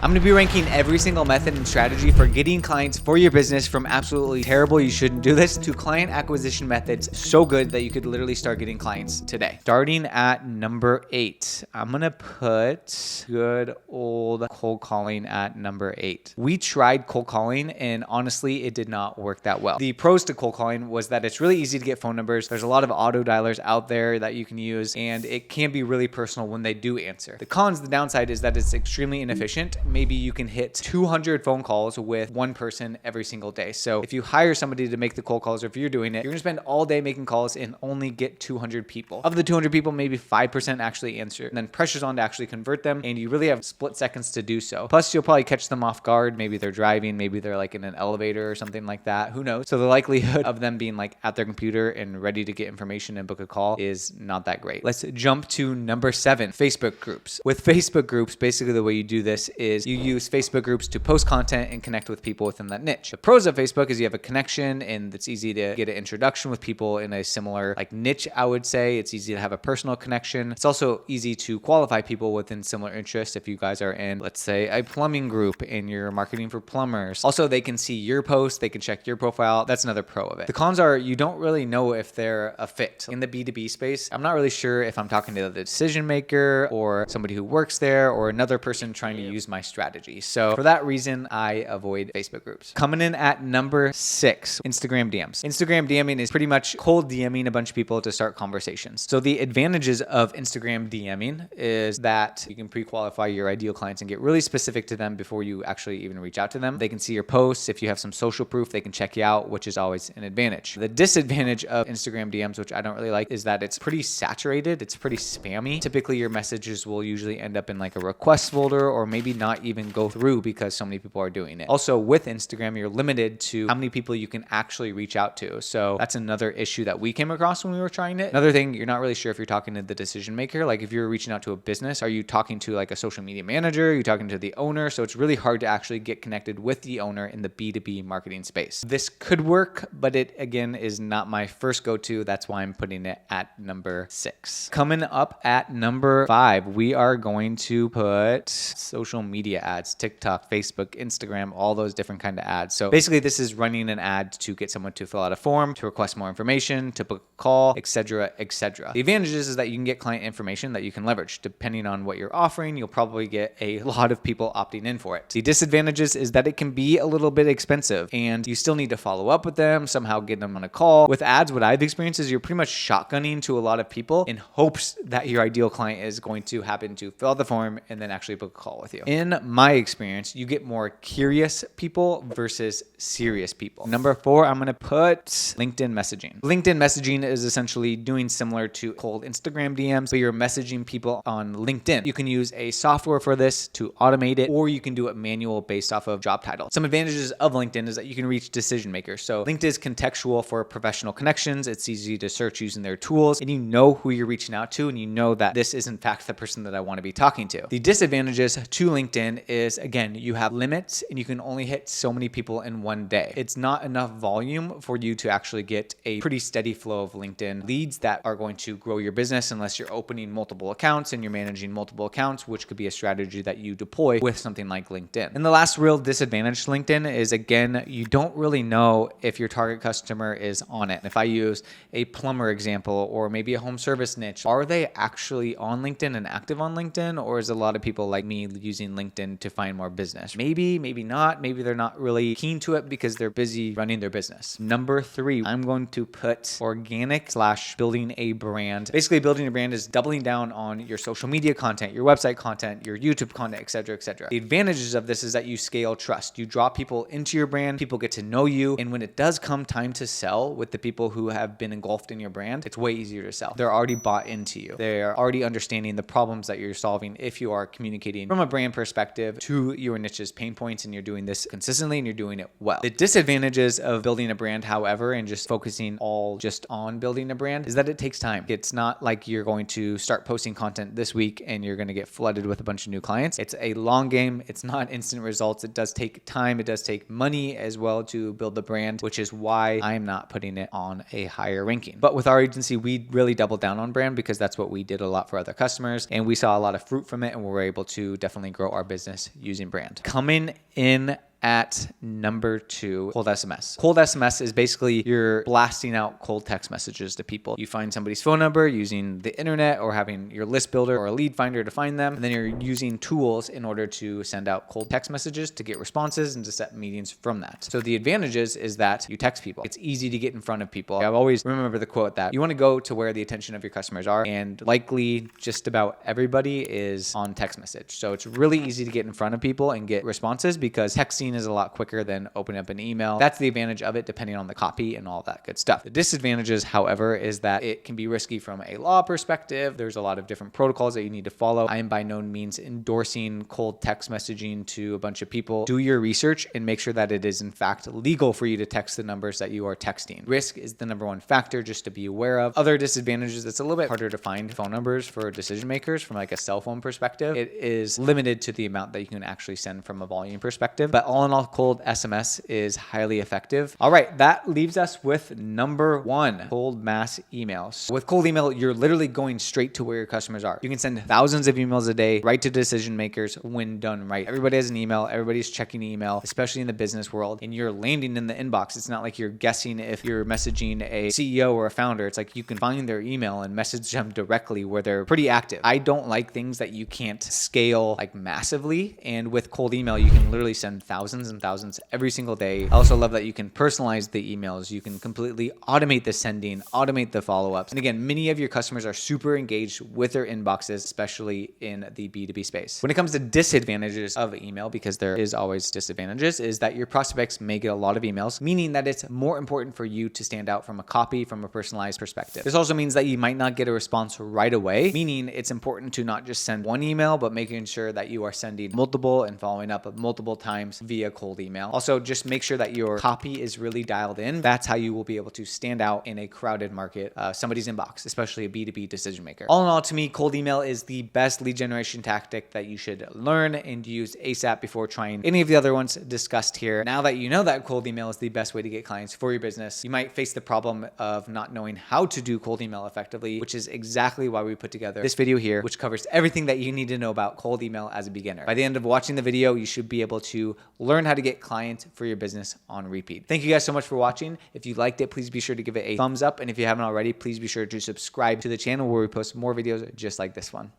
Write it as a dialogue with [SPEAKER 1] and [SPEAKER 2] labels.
[SPEAKER 1] I'm going to be ranking every single method and strategy for getting clients for your business from absolutely terrible, you shouldn't do this, to client acquisition methods so good that you could literally start getting clients today. Starting at number 8, I'm going to put good old cold calling at number 8. We tried cold calling and honestly, it did not work that well. The pros to cold calling was that it's really easy to get phone numbers. There's a lot of auto dialers out there that you can use, and it can be really personal when they do answer. The cons, the downside is that it's extremely inefficient. Maybe you can hit 200 phone calls with one person every single day. So if you hire somebody to make the cold calls, or if you're doing it, you're gonna spend all day making calls and only get 200 people. Of the 200 people, maybe 5% actually answer. And then pressure's on to actually convert them, and you really have split seconds to do so. Plus, you'll probably catch them off guard. Maybe they're driving, maybe they're like in an elevator or something like that. Who knows? So the likelihood of them being like at their computer and ready to get information and book a call is not that great. Let's jump to number 7, Facebook groups. With Facebook groups, basically the way you do this is you use Facebook groups to post content and connect with people within that niche. The pros of Facebook is you have a connection, and it's easy to get an introduction with people in a similar like niche, I would say. It's easy to have a personal connection. It's also easy to qualify people within similar interests. If you guys are in, let's say, a plumbing group and you're marketing for plumbers. Also, they can see your post, they can check your profile. That's another pro of it. The cons are you don't really know if they're a fit. In the B2B space, I'm not really sure if I'm talking to the decision maker or somebody who works there or another person trying to use my strategy. So for that reason, I avoid Facebook groups. Coming in at number 6, Instagram DMs. Instagram DMing is pretty much cold DMing a bunch of people to start conversations. So the advantages of Instagram DMing is that you can pre-qualify your ideal clients and get really specific to them before you actually even reach out to them. They can see your posts. If you have some social proof, they can check you out, which is always an advantage. The disadvantage of Instagram DMs, which I don't really like, is that it's pretty saturated. It's pretty spammy. Typically, your messages will usually end up in like a request folder or maybe not even go through because so many people are doing it. Also, with Instagram, you're limited to how many people you can actually reach out to. So that's another issue that we came across when we were trying it. Another thing, you're not really sure if you're talking to the decision maker. Like if you're reaching out to a business, are you talking to like a social media manager? Are you talking to the owner? So it's really hard to actually get connected with the owner in the B2B marketing space. This could work, but it again is not my first go-to. That's why I'm putting it at number 6. Coming up at number 5, we are going to put social media ads, TikTok, Facebook, Instagram, all those different kind of ads. So basically this is running an ad to get someone to fill out a form, to request more information, to book a call, etc., etc. The advantage is that you can get client information that you can leverage. Depending on what you're offering, you'll probably get a lot of people opting in for it. The disadvantages is that it can be a little bit expensive and you still need to follow up with them, somehow get them on a call. With ads, what I've experienced is you're pretty much shotgunning to a lot of people in hopes that your ideal client is going to happen to fill out the form and then actually book a call with you. In my experience, you get more curious people versus serious people. Number 4, I'm going to put LinkedIn messaging. LinkedIn messaging is essentially doing similar to cold Instagram DMs, but you're messaging people on LinkedIn. You can use a software for this to automate it, or you can do it manual based off of job title. Some advantages of LinkedIn is that you can reach decision makers. So LinkedIn is contextual for professional connections. It's easy to search using their tools, and you know who you're reaching out to, and you know that this is in fact the person that I want to be talking to. The disadvantages to LinkedIn is, again, you have limits and you can only hit so many people in one day. It's not enough volume for you to actually get a pretty steady flow of LinkedIn leads that are going to grow your business unless you're opening multiple accounts and you're managing multiple accounts, which could be a strategy that you deploy with something like LinkedIn. And the last real disadvantage to LinkedIn is, again, you don't really know if your target customer is on it. If I use a plumber example or maybe a home service niche, are they actually on LinkedIn and active on LinkedIn, or is a lot of people like me using LinkedIn to find more business? Maybe, maybe not. Maybe they're not really keen to it because they're busy running their business. Number 3, I'm going to put organic / building a brand. Basically, building a brand is doubling down on your social media content, your website content, your YouTube content, etc., etc. The advantages of this is that you scale trust. You draw people into your brand, people get to know you, and when it does come time to sell with the people who have been engulfed in your brand, it's way easier to sell. They're already bought into you. They're already understanding the problems that you're solving if you are communicating from a brand perspective to your niche's pain points, and you're doing this consistently and you're doing it well. The disadvantages of building a brand, however, and just focusing all just on building a brand is that it takes time. It's not like you're going to start posting content this week and you're going to get flooded with a bunch of new clients. It's a long game. It's not instant results. It does take time. It does take money as well to build the brand, which is why I'm not putting it on a higher ranking. But with our agency, we really doubled down on brand because that's what we did a lot for other customers, and we saw a lot of fruit from it, and we were able to definitely grow our business using brand. Coming in at number 2, cold SMS. Cold SMS is basically you're blasting out cold text messages to people. You find somebody's phone number using the internet or having your list builder or a lead finder to find them. And then you're using tools in order to send out cold text messages to get responses and to set meetings from that. So the advantages is that you text people. It's easy to get in front of people. I've always remember the quote that you want to go to where the attention of your customers are, and likely just about everybody is on text message. So it's really easy to get in front of people and get responses because texting is a lot quicker than opening up an email. That's the advantage of it, depending on the copy and all that good stuff. The disadvantages, however, is that it can be risky from a law perspective. There's a lot of different protocols that you need to follow. I am by no means endorsing cold text messaging to a bunch of people. Do your research and make sure that it is in fact legal for you to text the numbers that you are texting. Risk is the number one factor just to be aware of. Other disadvantages, it's a little bit harder to find phone numbers for decision makers from like a cell phone perspective. It is limited to the amount that you can actually send from a volume perspective, but all in all, cold SMS is highly effective. All right, that leaves us with number 1, cold mass emails. With cold email, you're literally going straight to where your customers are. You can send thousands of emails a day right to decision makers when done right. Everybody has an email. Everybody's checking email, especially in the business world, and you're landing in the inbox. It's not like you're guessing if you're messaging a CEO or a founder. It's like you can find their email and message them directly where they're pretty active. I don't like things that you can't scale like massively, and with cold email, you can literally send thousands and thousands every single day. I also love that you can personalize the emails. You can completely automate the sending, automate the follow-ups. And again, many of your customers are super engaged with their inboxes, especially in the B2B space. When it comes to disadvantages of email, because there is always disadvantages, is that your prospects may get a lot of emails, meaning that it's more important for you to stand out from a copy, from a personalized perspective. This also means that you might not get a response right away, meaning it's important to not just send one email, but making sure that you are sending multiple and following up multiple times via cold email. Also, just make sure that your copy is really dialed in. That's how you will be able to stand out in a crowded market, somebody's inbox, especially a B2B decision maker. All in all, to me, cold email is the best lead generation tactic that you should learn and use ASAP before trying any of the other ones discussed here. Now that you know that cold email is the best way to get clients for your business, you might face the problem of not knowing how to do cold email effectively, which is exactly why we put together this video here, which covers everything that you need to know about cold email as a beginner. By the end of watching the video, you should be able to learn how to get clients for your business on repeat. Thank you guys so much for watching. If you liked it, please be sure to give it a thumbs up. And if you haven't already, please be sure to subscribe to the channel where we post more videos just like this one.